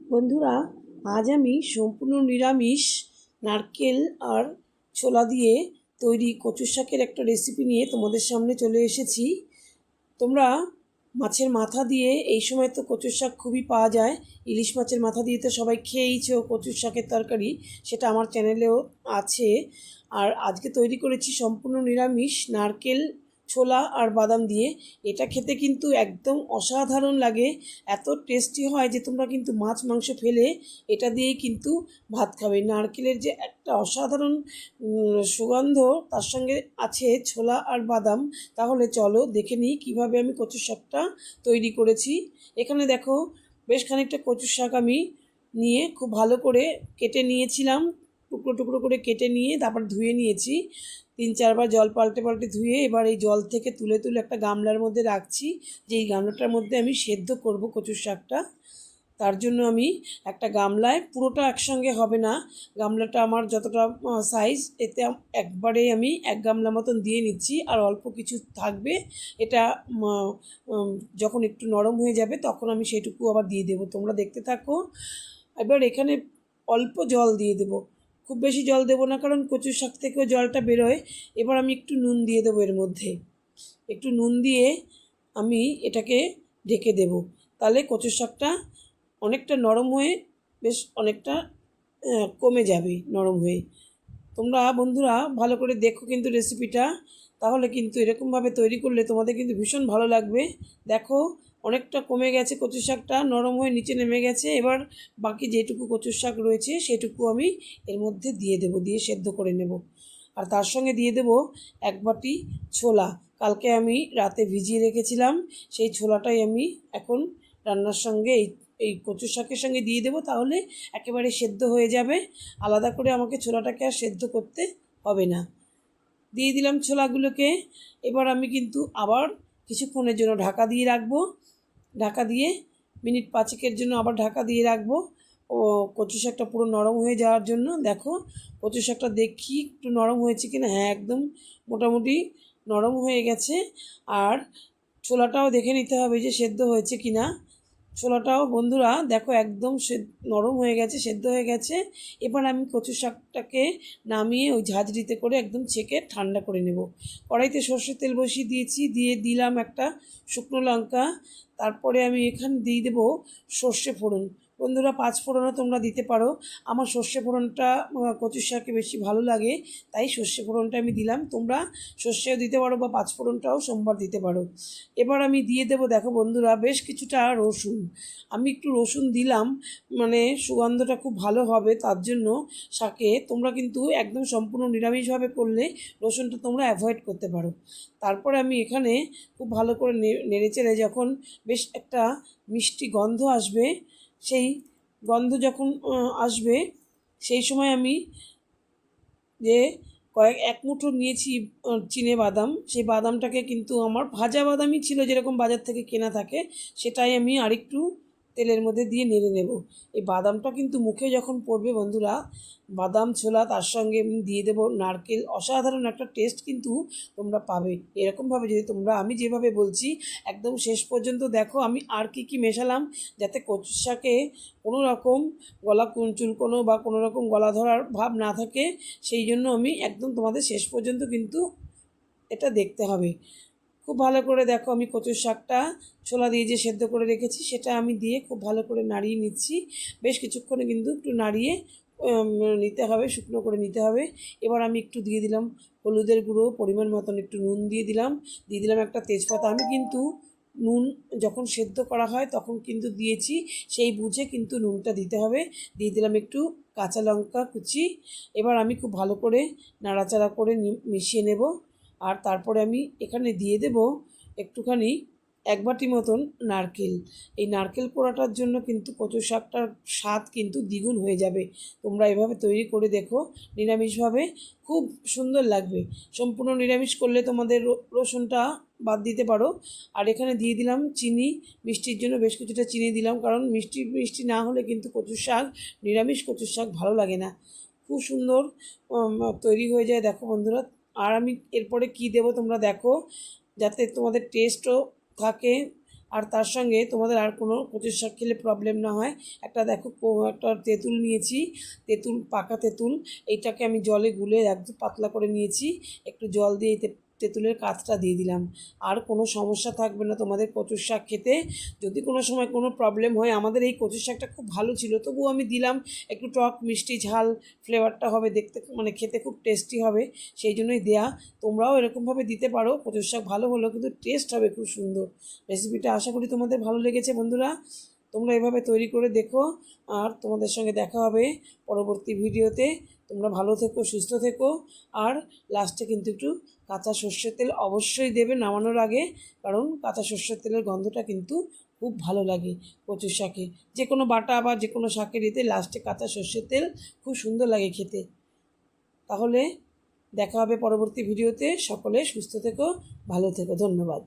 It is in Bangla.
বন্ধুরা, আজ আমি সম্পূর্ণ নিরামিষ নারকেল আর ছোলা দিয়ে তৈরি কচুর শাকের একটা রেসিপি নিয়ে তোমাদের সামনে চলে এসেছি। তোমরা মাছের মাথা দিয়ে, এই সময় তো কচুর শাক খুবই পাওয়া যায়, ইলিশ মাছের মাথা দিয়ে তো সবাই খেয়েইছো কচুর শাকের তরকারি, সেটা আমার চ্যানেলেও আছে। আর আজকে তৈরি করেছি সম্পূর্ণ নিরামিষ নারকেল, ছোলা আর বাদাম দিয়ে। এটা খেতে কিন্তু একদম অসাধারণ লাগে, এত টেস্টি হয় যে তোমরা কিন্তু মাছ মাংস ফেলে এটা দিয়েই কিন্তু ভাত খাবে। নারকেলের যে একটা অসাধারণ সুগন্ধ, তার সঙ্গে আছে ছোলা আর বাদাম। তাহলে চলো দেখে নিই কীভাবে আমি কচুর শাকটা তৈরি করেছি। এখানে দেখো, বেশ খানিকটা কচুর শাক আমি নিয়ে খুব ভালো করে কেটে নিয়েছিলাম, টুকরো টুকরো করে কেটে নিয়ে তারপর ধুয়ে নিয়েছি। 3-4 বার জল পাল্টে পাল্টে ধুয়ে এবার এই জল থেকে তুলে তুলে একটা গামলার মধ্যে রাখছি, যে এই গামলাটার মধ্যে আমি সেদ্ধ করব কচুর শাকটা। তার জন্য আমি একটা গামলায়, পুরোটা একসঙ্গে হবে না, গামলাটা আমার যতটা সাইজ, এতে একবারে আমি 1 গামলা মতন দিয়ে নিচ্ছি, আর অল্প কিছু থাকবে। এটা যখন একটু নরম হয়ে যাবে তখন আমি সেটুকু আবার দিয়ে দেবো, তোমরা দেখতে থাকো। এবার এখানে অল্প জল দিয়ে দেবো, খুব বেশি জল দেবো না, কারণ কচুর শাক থেকেও জলটা বেরোয়। এবার আমি একটু নুন দিয়ে দেবো এর মধ্যে, একটু নুন দিয়ে আমি এটাকে ঢেকে দেব। তাহলে কচুর শাকটা অনেকটা নরম হয়ে বেশ অনেকটা কমে যাবে নরম হয়ে। তোমরা বন্ধুরা ভালো করে দেখো কিন্তু রেসিপিটা, তাহলে কিন্তু এরকমভাবে তৈরি করলে তোমাদের কিন্তু ভীষণ ভালো লাগবে। দেখো, অনেকটা কমে গেছে কচুর শাকটা, নরম হয়ে নিচে নেমে গেছে। এবার বাকি যেটুকু কচুর শাক রয়েছে সেটুকু আমি এর মধ্যে দিয়ে দেব, দিয়ে সেদ্ধ করে নেব। আর তার সঙ্গে দিয়ে দেব 1 বাটি ছোলা, কালকে আমি রাতে ভিজিয়ে রেখেছিলাম। সেই ছোলাটাই আমি এখন রান্নার সঙ্গে এই কচুর শাকের সঙ্গে দিয়ে দেবো, তাহলে একেবারে সেদ্ধ হয়ে যাবে, আলাদা করে আমাকে ছোলাটাকে আর সেদ্ধ করতে হবে না। দিয়ে দিলাম ছোলাগুলোকে। এবার আমি কিন্তু আবার কিছুক্ষণের জন্য ঢাকা দিয়ে রাখবো, ঢাকা দিয়ে মিনিট 5-এর জন্য আবার ঢাকা দিয়ে রাখবো ও কচু শাকটা পুরো নরম হয়ে যাওয়ার জন্য। দেখো, কচু শাকটা দেখি একটু নরম হয়েছে কিনা, হ্যাঁ একদম মোটামুটি নরম হয়ে গেছে। আর ছোলাটাও দেখে নিতে হবে যে সেদ্ধ হয়েছে কিনা। ছোলাটাও বন্ধুরা দেখো একদম নরম হয়ে গেছে, সেদ্ধ হয়ে গেছে। এবার আমি কচু শাকটাকে নামিয়ে ওই ঝাঁঝরিতে করে একদম ছেঁকে ঠান্ডা করে নেব। কড়াইতে সর্ষের তেল বসিয়ে দিয়েছি, দিয়ে দিলাম একটা শুকনো লঙ্কা। তারপরে আমি এখানে দিয়ে দেবো সর্ষে ফোড়ন। বন্ধুরা, 5 ফোড়নও তোমরা দিতে পারো, আমার সর্ষে ফোড়নটা কচুর শাকে বেশি ভালো লাগে, তাই সর্ষে ফোড়নটা আমি দিলাম। তোমরা সর্ষেও দিতে পারো বা 5 ফোড়নটাও সোমবার দিতে পারো। এবার আমি দিয়ে দেবো, দেখো বন্ধুরা, বেশ কিছুটা রসুন। আমি একটু রসুন দিলাম, মানে সুগন্ধটা খুব ভালো হবে তার জন্য। শাকে তোমরা কিন্তু একদম সম্পূর্ণ নিরামিষভাবে করলে রসুনটা তোমরা অ্যাভয়েড করতে পারো। তারপরে আমি এখানে খুব ভালো করে নেড়ে চেড়ে যখন বেশ একটা মিষ্টি গন্ধ আসবে, সেই গন্ধ যখন আসবে, সেই সময় আমি যে এক মুঠো নিয়েছি চিনে বাদাম, সেই বাদামটাকে কিন্তু আমার ভাজা বাদামই ছিল, যেরকম বাজার থেকে কেনা থাকে, সেটাই আমি আরেকটু তেলের মধ্যে দিয়ে নেড়ে নেব। এই বাদামটা কিন্তু মুখে যখন পড়বে বন্ধুরা, বাদাম ছোলা তার সঙ্গে আমি দিয়ে দেবো নারকেল, অসাধারণ একটা টেস্ট কিন্তু তোমরা পাবে। এরকমভাবে যদি তোমরা আমি যেভাবে বলছি একদম শেষ পর্যন্ত দেখো আমি আর কি মেশালাম, যাতে কচু শাকে কোনো রকম গলা চুলকোনো বা কোনো রকম গলা ধরার ভাব না থাকে, সেই জন্য আমি একদম তোমাদের শেষ পর্যন্ত কিন্তু এটা দেখতে হবে। খুব ভালো করে দেখো, আমি কচুর শাকটা ছোলা দিয়ে যে সেদ্ধ করে রেখেছি সেটা আমি দিয়ে খুব ভালো করে নাড়িয়ে নিচ্ছি। বেশ কিছুক্ষণে কিন্তু একটু নাড়িয়ে নিতে হবে, শুকনো করে নিতে হবে। এবার আমি একটু দিয়ে দিলাম হলুদের গুঁড়ো, পরিমাণ মতন একটু নুন দিয়ে দিলাম একটা তেজপাতা। আমি কিন্তু নুন যখন সেদ্ধ করা হয় তখন কিন্তু দিয়েছি, সেই বুঝে কিন্তু নুনটা দিতে হবে। দিয়ে দিলাম একটু কাঁচা লঙ্কা কুচি। এবার আমি খুব ভালো করে নাড়াচাড়া করে মিশিয়ে নেব। আর তারপরে আমি এখানে দিয়ে দেব একটুখানি 1 বাটি মতন নারকেল। এই নারকেল কোড়াটার জন্য কিন্তু কচু শাকটার স্বাদ কিন্তু দ্বিগুণ হয়ে যাবে। তোমরা এভাবে তৈরি করে দেখো, নিরামিষভাবে খুব সুন্দর লাগবে। সম্পূর্ণ নিরামিষ করলে তোমাদের রসুনটা বাদ দিতে পারো। আর এখানে দিয়ে দিলাম চিনি, মিষ্টির জন্য বেশ কিছুটা চিনি দিলাম, কারণ মিষ্টি না হলে কিন্তু কচুর শাক, নিরামিষ কচুর শাক ভালো লাগে না। খুব সুন্দর তৈরি হয়ে যায় দেখো বন্ধুরা। আর আমি এরপরে কি দেব তোমরা দেখো, যাতে তোমাদের টেস্টও থাকে আর তার সঙ্গে তোমাদের আর কোনো কচুর শাক খেলে প্রবলেম না হয়, একটা দেখো একটা তেঁতুল নিয়েছি, তেঁতুল, পাকা তেঁতুল, এইটাকে আমি জলে গুলে একদম পাতলা করে নিয়েছি, একটু জল দিয়ে তেঁতুলের কাঁচটা দিয়ে দিলাম। আর কোনো সমস্যা থাকবে না তোমাদের কচুর শাক খেতে। যদি কোনো সময় কোনো প্রবলেম হয়, আমাদের এই কচুর শাকটা খুব ভালো ছিল, তবুও আমি দিলাম, একটু টক মিষ্টি ঝাল ফ্লেভারটা হবে, দেখতে মানে খেতে খুব টেস্টি হবে, সেই জন্যই দেয়া। তোমরাও এরকমভাবে দিতে পারো, কচুর শাক ভালো হলো কিন্তু টেস্ট হবে খুব সুন্দর। রেসিপিটা আশা করি তোমাদের ভালো লেগেছে বন্ধুরা, তোমরা এভাবে তৈরি করে দেখো। আর তোমাদের সঙ্গে দেখা হবে পরবর্তী ভিডিওতে। তোমরা ভালো থেকো, সুস্থ থেকো। আর লাস্টে কিন্তু একটু কাঁচা সর্ষের তেল অবশ্যই দেবে নামানোর আগে, কারণ কাঁচা সর্ষের তেলের গন্ধটা কিন্তু খুব ভালো লাগে কচুর শাকে। যে কোনো বাটা বা যে কোনো শাকের দিতে লাস্টে কাঁচা সর্ষের তেল খুব সুন্দর লাগে খেতে। তাহলে দেখা হবে পরবর্তী ভিডিওতে। সকলে সুস্থ থেকো, ভালো থেকো, ধন্যবাদ।